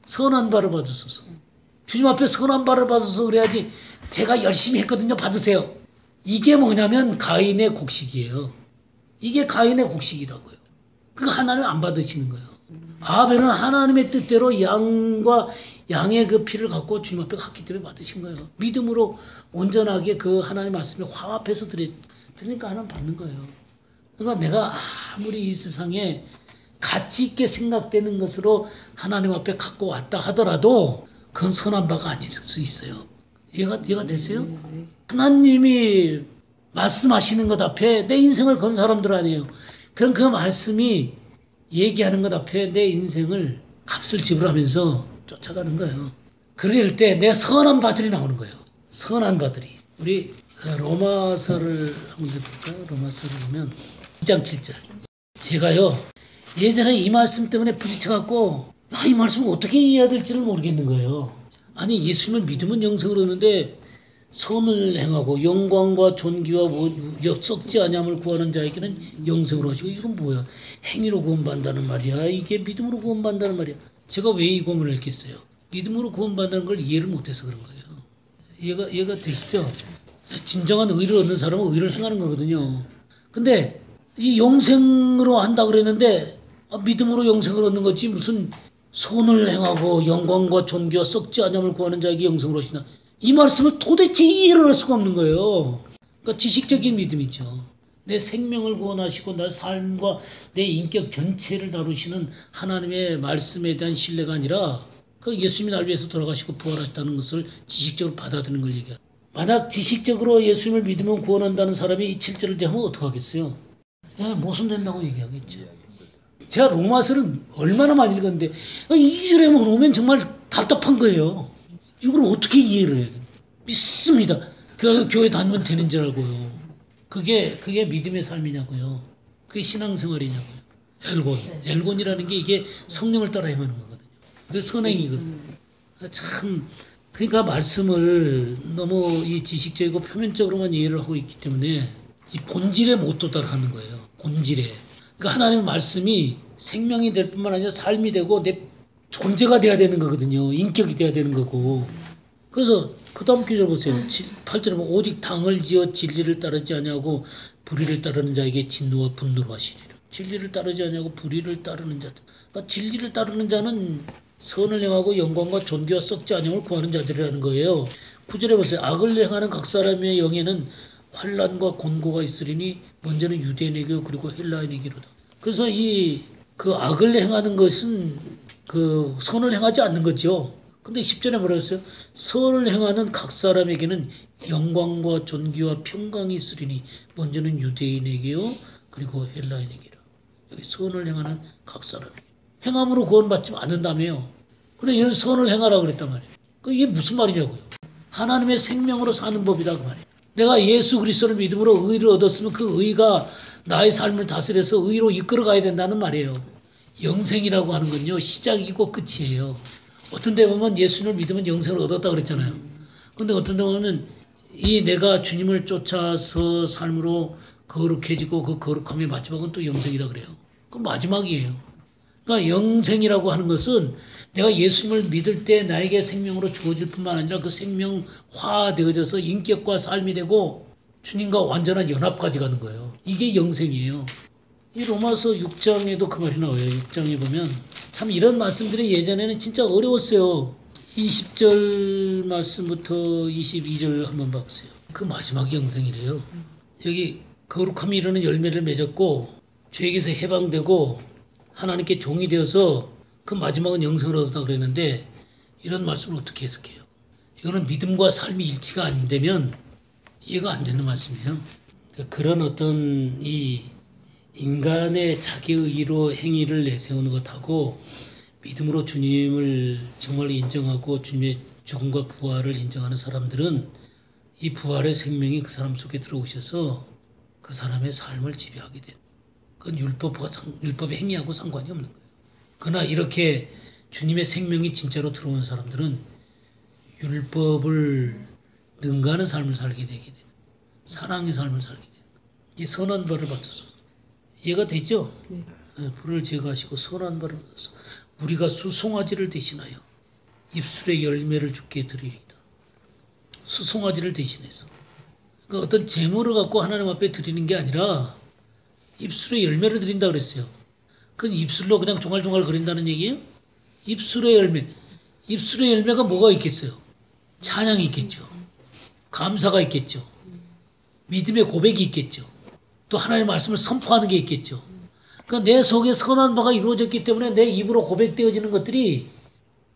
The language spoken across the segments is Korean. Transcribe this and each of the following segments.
선한 바를 받으소서. 주님 앞에 선한 바를 받아서 그래야지 제가 열심히 했거든요. 받으세요. 이게 뭐냐면 가인의 곡식이에요. 이게 가인의 곡식이라고요. 그거 하나님 안 받으시는 거예요. 아벨은 하나님의 뜻대로 양의 그 피를 갖고 주님 앞에 갔기 때문에 받으신 거예요. 믿음으로 온전하게 그 하나님 말씀에 화합해서 드리니까 하나님 받는 거예요. 그러니까 내가 아무리 이 세상에 가치 있게 생각되는 것으로 하나님 앞에 갖고 왔다 하더라도 그건 선한 바가 아닐 수 있어요. 이해가 되세요? 하나님이 말씀하시는 것 앞에 내 인생을 건 사람들 아니에요. 그럼 그 말씀이 얘기하는 것 앞에 내 인생을 값을 지불하면서 쫓아가는 거예요. 그럴 때 내 선한 바들이 나오는 거예요. 선한 바들이. 우리 로마서를 한번 볼까요? 로마서를 보면 2장 7절. 제가요 예전에 이 말씀 때문에 부딪혀갖고 이 말씀을 어떻게 이해해야 될지를 모르겠는 거예요. 아니 예수님을 믿으면 영생을 얻는데 선을 행하고 영광과 존귀와 썩지 아니함을 구하는 자에게는 영생으로 하시고 이건 뭐야? 행위로 구원받는다는 말이야? 이게 믿음으로 구원받는다는 말이야? 제가 왜 이 고민을 했겠어요? 믿음으로 구원받는 걸 이해를 못해서 그런 거예요. 이해가 되시죠? 진정한 의를 얻는 사람은 의를 행하는 거거든요. 근데 이 영생으로 한다 그랬는데 믿음으로 영생을 얻는 거지 무슨 선을 행하고 영광과 존귀와 썩지 아니함을 구하는 자에게 영생을 하시나 이 말씀을 도대체 이해를 할 수가 없는 거예요. 그러니까 지식적인 믿음이죠. 내 생명을 구원하시고 내 삶과 내 인격 전체를 다루시는 하나님의 말씀에 대한 신뢰가 아니라 그 예수님이 날 위해서 돌아가시고 부활하셨다는 것을 지식적으로 받아들이는 걸 얘기해요. 만약 지식적으로 예수님을 믿으면 구원한다는 사람이 이 7절을 대하면 어떡하겠어요? 모순된다고 얘기하겠죠. 제가 로마서를 얼마나 많이 읽었는데 2절에만 오면 정말 답답한 거예요. 이걸 어떻게 이해를 해요? 믿습니다. 교회 다니면 되는 줄 알고요. 그게 믿음의 삶이냐고요. 그게 신앙생활이냐고요. 엘곤이라는 게 이게 성령을 따라 행하는 거거든요. 그게 선행이거든요. 참 그러니까 말씀을 너무 이 지식적이고 표면적으로만 이해를 하고 있기 때문에 이 본질에 못 도달하는 거예요. 본질에. 그러니까 하나님의 말씀이 생명이 될 뿐만 아니라 삶이 되고 내 존재가 돼야 되는 거거든요. 인격이 돼야 되는 거고. 그래서 그 다음 구절 보세요. 8절에 보면 오직 당을 지어 진리를 따르지 아니하고 불의를 따르는 자에게 진노와 분노로 하시리라. 진리를 따르지 아니하고 불의를 따르는 자들. 그러니까 진리를 따르는 자는 선을 행하고 영광과 존귀와 썩지 아니함을 구하는 자들이라는 거예요. 9절에 보세요. 악을 행하는 각 사람의 영에는 환난과 곤고가 있으리니 먼저는 유대인에게 그리고 헬라인에게로다. 그래서 그 악을 행하는 것은 그 선을 행하지 않는 거죠. 근데 10절에 뭐라 했어요? 선을 행하는 각 사람에게는 영광과 존귀와 평강이 있으리니 먼저는 유대인에게요 그리고 헬라인에게라. 여기 선을 행하는 각 사람에게. 행함으로 구원받지 않는다며요. 근데 여기서 선을 행하라고 그랬단 말이에요. 이게 무슨 말이냐고요. 하나님의 생명으로 사는 법이다 그 말이에요. 내가 예수 그리스도를 믿음으로 의를 얻었으면 그 의가 나의 삶을 다스려서 의로 이끌어 가야 된다는 말이에요. 영생이라고 하는 건요. 시작이고 끝이에요. 어떤 데 보면 예수님을 믿으면 영생을 얻었다 그랬잖아요. 근데 어떤 데 보면 이 내가 주님을 쫓아서 삶으로 거룩해지고 그 거룩함의 마지막은 또 영생이라 그래요. 그 마지막이에요. 그러니까 영생이라고 하는 것은 내가 예수님을 믿을 때 나에게 생명으로 주어질 뿐만 아니라 그 생명화되어져서 인격과 삶이 되고 주님과 완전한 연합까지 가는 거예요. 이게 영생이에요. 이 로마서 6장에도 그 말이 나와요. 6장에 보면 참 이런 말씀들이 예전에는 진짜 어려웠어요. 20절 말씀부터 22절 한번 봐보세요. 그 마지막 영생이래요. 여기 거룩함이 이루는 열매를 맺었고 죄에게서 해방되고 하나님께 종이 되어서 그 마지막은 영생을 얻었다 그랬는데 이런 말씀을 어떻게 해석해요? 이거는 믿음과 삶이 일치가 안 되면 이해가 안 되는 말씀이에요. 그런 어떤 이 인간의 자기의로 행위를 내세우는 것하고 믿음으로 주님을 정말 인정하고 주님의 죽음과 부활을 인정하는 사람들은 이 부활의 생명이 그 사람 속에 들어오셔서 그 사람의 삶을 지배하게 된다. 그건 율법의 행위하고 상관이 없는 거예요. 그러나 이렇게 주님의 생명이 진짜로 들어온 사람들은 율법을 능가하는 삶을 살게 되게 되는 거예요. 사랑의 삶을 살게 되는 거예요. 이 선한 벌을 받아서 이해가 되죠? 네. 불을 제거하시고 선한 벌을 받아서 우리가 수송아지를 대신하여 입술의 열매를 주께 드리리이다. 수송아지를 대신해서. 그러니까 어떤 재물을 갖고 하나님 앞에 드리는 게 아니라 입술의 열매를 드린다 그랬어요. 그건 입술로 그냥 종알종알 거린다는 얘기예요? 입술의 열매. 입술의 열매가 뭐가 있겠어요? 찬양이 있겠죠. 감사가 있겠죠. 믿음의 고백이 있겠죠. 또 하나님의 말씀을 선포하는 게 있겠죠. 그러니까 내 속에 선한 바가 이루어졌기 때문에 내 입으로 고백되어지는 것들이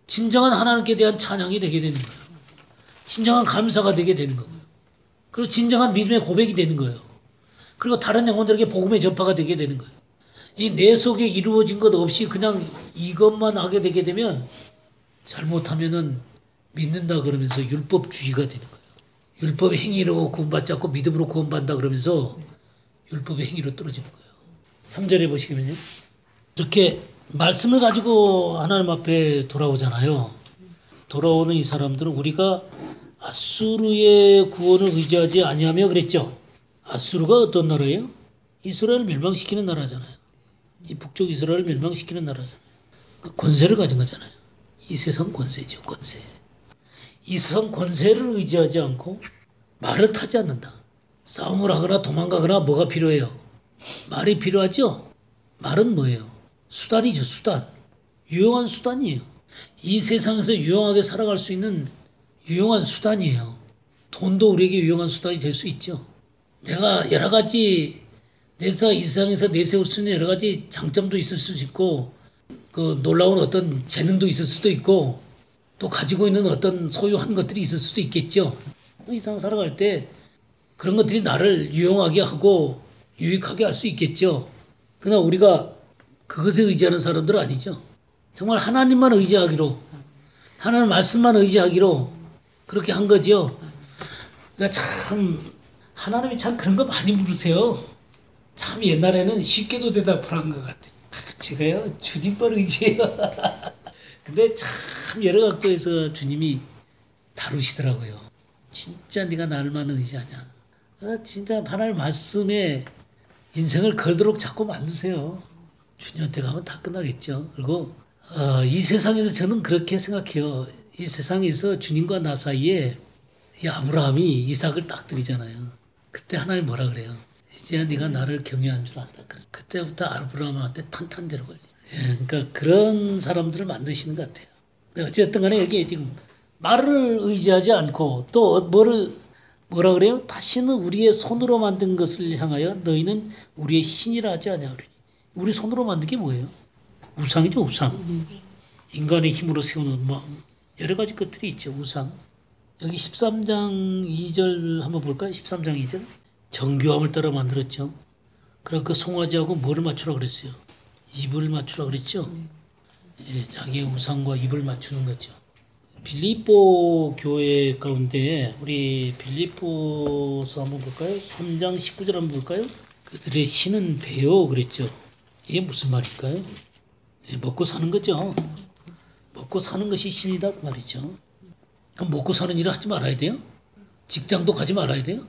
진정한 하나님께 대한 찬양이 되게 되는 거예요. 진정한 감사가 되게 되는 거고요. 그리고 진정한 믿음의 고백이 되는 거예요. 그리고 다른 영혼들에게 복음의 전파가 되게 되는 거예요. 이 내 속에 이루어진 것 없이 그냥 이것만 하게 되게 되면 잘못하면은 믿는다 그러면서 율법주의가 되는 거예요. 율법의 행위로 구원받지 않고 믿음으로 구원받는다 그러면서 율법의 행위로 떨어지는 거예요. 3절에 보시면요. 이렇게 말씀을 가지고 하나님 앞에 돌아오잖아요. 돌아오는 이 사람들은 우리가 아수르의 구원을 의지하지 아니하며 그랬죠. 아수르가 어떤 나라예요? 이스라엘을 멸망시키는 나라잖아요. 이 북쪽 이스라엘을 멸망시키는 나라잖아요. 권세를 가진 거잖아요. 이 세상 권세죠. 권세. 이 세상 권세를 의지하지 않고 말을 타지 않는다. 싸움을 하거나 도망가거나 뭐가 필요해요? 말이 필요하죠? 말은 뭐예요? 수단이죠. 수단. 유용한 수단이에요. 이 세상에서 유용하게 살아갈 수 있는 유용한 수단이에요. 돈도 우리에게 유용한 수단이 될 수 있죠. 내가 여러 가지 이 세상에서 내세울 수 있는 여러 가지 장점도 있을 수 있고 그 놀라운 어떤 재능도 있을 수도 있고 또 가지고 있는 어떤 소유한 것들이 있을 수도 있겠죠. 이 세상 살아갈 때 그런 것들이 나를 유용하게 하고 유익하게 할 수 있겠죠. 그러나 우리가 그것에 의지하는 사람들은 아니죠. 정말 하나님만 의지하기로 하나님 말씀만 의지하기로 그렇게 한 거죠. 그러니까 참 하나님이 참 그런 거 많이 물으세요. 참 옛날에는 쉽게도 대답을 한 것 같아요. 제가요 주님만 의지해요. 근데 참 여러 각도에서 주님이 다루시더라고요. 진짜 네가 나를만 의지하냐. 진짜 하나님 말씀에 인생을 걸도록 자꾸 만드세요. 주님한테 가면 다 끝나겠죠. 그리고 이 세상에서 저는 그렇게 생각해요. 이 세상에서 주님과 나 사이에 이 아브라함이 이삭을 딱 드리잖아요. 그때 하나님 뭐라 그래요? 이제야 네가 나를 경외한 줄 안다. 그때부터 아브라함한테 탄탄대로 걸리죠. 예, 그러니까 그런 사람들을 만드시는 것 같아요. 어쨌든 간에 여기 지금 말을 의지하지 않고 또 뭐라 그래요? 다시는 우리의 손으로 만든 것을 향하여 너희는 우리의 신이라 하지 아니하리니. 우리 손으로 만든 게 뭐예요? 우상이죠, 우상. 인간의 힘으로 세우는 뭐 여러 가지 것들이 있죠, 우상. 여기 13장 2절 한번 볼까요? 13장 2절. 정교함을 따라 만들었죠. 그럼 그 송아지하고 뭐를 맞추라 그랬어요? 입을 맞추라 그랬죠. 예, 자기의 우상과 입을 맞추는 거죠. 빌립보 교회 가운데 우리 빌립보서 한번 볼까요? 3장 19절 한번 볼까요? 그들의 신은 배요 그랬죠. 이게 무슨 말일까요? 예, 먹고 사는 거죠. 먹고 사는 것이 신이다 그 말이죠. 그럼 먹고 사는 일을 하지 말아야 돼요? 직장도 가지 말아야 돼요?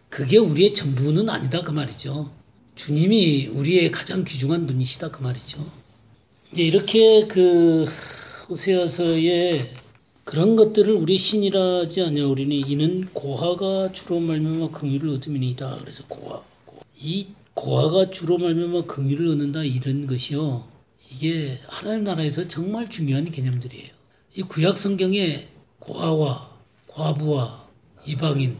그게 우리의 전부는 아니다 그 말이죠. 주님이 우리의 가장 귀중한 분이시다 그 말이죠. 이제 이렇게 그 호세아서의 그런 것들을 우리 신이라 하지 아니하오리니 이는 고아가 주로 말미암아 긍휼을 얻음이니이다. 그래서 이 고아가 주로 말미암아 긍휼을 얻는다 이런 것이요. 이게 하나님 나라에서 정말 중요한 개념들이에요. 이 구약 성경에 고아와 과부와 이방인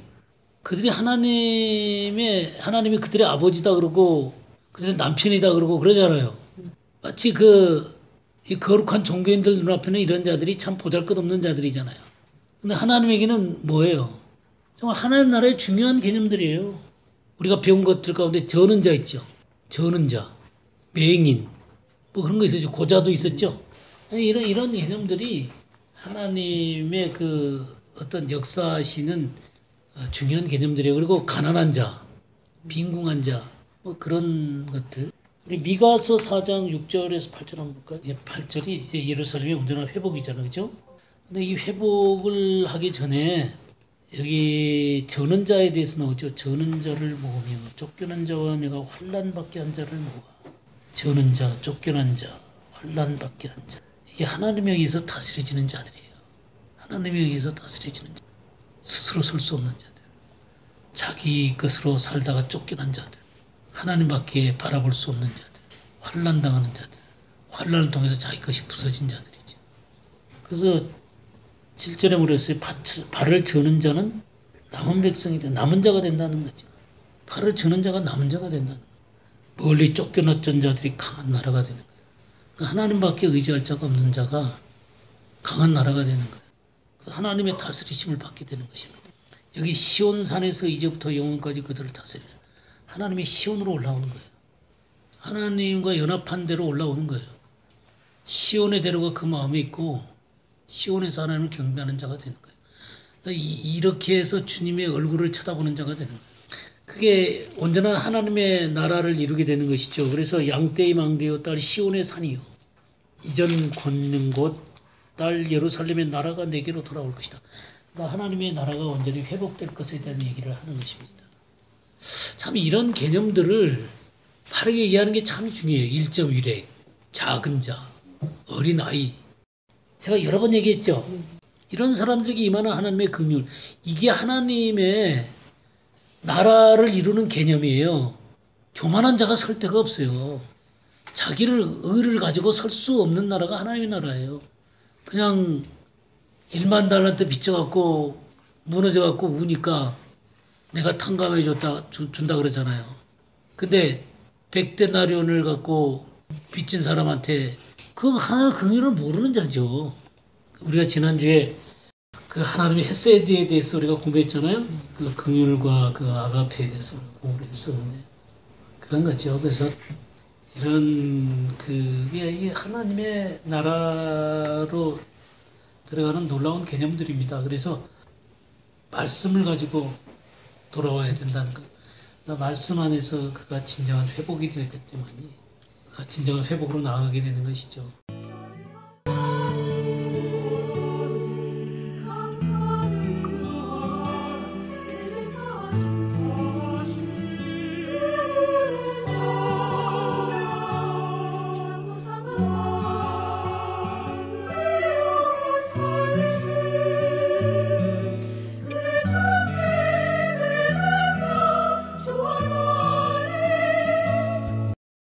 그들이 하나님이 그들의 아버지다 그러고 그들의 남편이다 그러고 그러잖아요. 마치 이 거룩한 종교인들 눈앞에는 이런 자들이 참 보잘것없는 자들이잖아요. 근데 하나님에게는 뭐예요? 정말 하나님 나라의 중요한 개념들이에요. 우리가 배운 것들 가운데 저는 자 있죠. 저는 자, 맹인, 뭐 그런 거 있었죠. 고자도 있었죠. 이런 개념들이 하나님의 그 어떤 역사하시는 중요한 개념들이에요. 그리고 가난한 자, 빈궁한 자, 뭐 그런 것들. 우리 미가서 4장 6절에서 8절 한번 볼까요? 8절이 이제 예루살렘의 온전한 회복이잖아요. 그죠? 근데 이 회복을 하기 전에 여기 저는 자에 대해서 나오죠. 저는 자를 모으며 쫓겨난 자와 내가 환난 받게 한 자를 모아. 저는 자, 쫓겨난 자, 환난 받게 한 자. 이게 하나님에 의해서 다스려지는 자들이에요. 하나님에 의해서 다스려지는 자, 스스로 설 수 없는 자들, 자기 것으로 살다가 쫓겨난 자들, 하나님밖에 바라볼 수 없는 자들, 환난 당하는 자들, 환난을 통해서 자기 것이 부서진 자들이죠. 그래서 7절에 그랬어요. 발을 저는 자는 남은 백성이 돼 남은 자가 된다는 거죠. 발을 저는 자가 남은 자가 된다는 거예요. 멀리 쫓겨났던 자들이 강한 나라가 되는 거예요. 그러니까 하나님밖에 의지할 자가 없는 자가 강한 나라가 되는 거예요. 그래서 하나님의 다스리심을 받게 되는 것입니다. 여기 시온산에서 이제부터 영원까지 그들을 다스리라. 하나님이 시온으로 올라오는 거예요. 하나님과 연합한 대로 올라오는 거예요. 시온의 대로가 그 마음에 있고 시온에서 하나님을 경배하는 자가 되는 거예요. 그러니까 이렇게 해서 주님의 얼굴을 쳐다보는 자가 되는 거예요. 그게 온전한 하나님의 나라를 이루게 되는 것이죠. 그래서 양떼의 망대요 딸 시온의 산이요 이전 권능 곧 딸 예루살렘의 나라가 내게로 돌아올 것이다. 그러니까 하나님의 나라가 온전히 회복될 것에 대한 얘기를 하는 것입니다. 참 이런 개념들을 바르게 이해하는 게 참 중요해요. 일점 일획, 작은 자, 어린 아이. 제가 여러 번 얘기했죠. 이런 사람들에게 임하는 하나님의 긍휼, 이게 하나님의 나라를 이루는 개념이에요. 교만한 자가 설 데가 없어요. 자기를 의를 가지고 설 수 없는 나라가 하나님의 나라예요. 그냥 1만 달란트 빚져갖고 무너져갖고 우니까 내가 탕감해 준다 그러잖아요. 근데 100데나리온을 갖고 빚진 사람한테 그 하나님의 긍휼을 모르는 자죠. 우리가 지난주에 그 하나님의 헤세드에 대해서 우리가 공부했잖아요. 그 긍휼과 그 아가페에 대해서 공부를 했었는데 그런 거죠. 그래서 이런 그게 하나님의 나라로 들어가는 놀라운 개념들입니다. 그래서 말씀을 가지고 돌아와야 된다는 거. 그러니까 말씀 안에서 그가 진정한 회복이 되었기 때문에 진정한 회복으로 나아가게 되는 것이죠.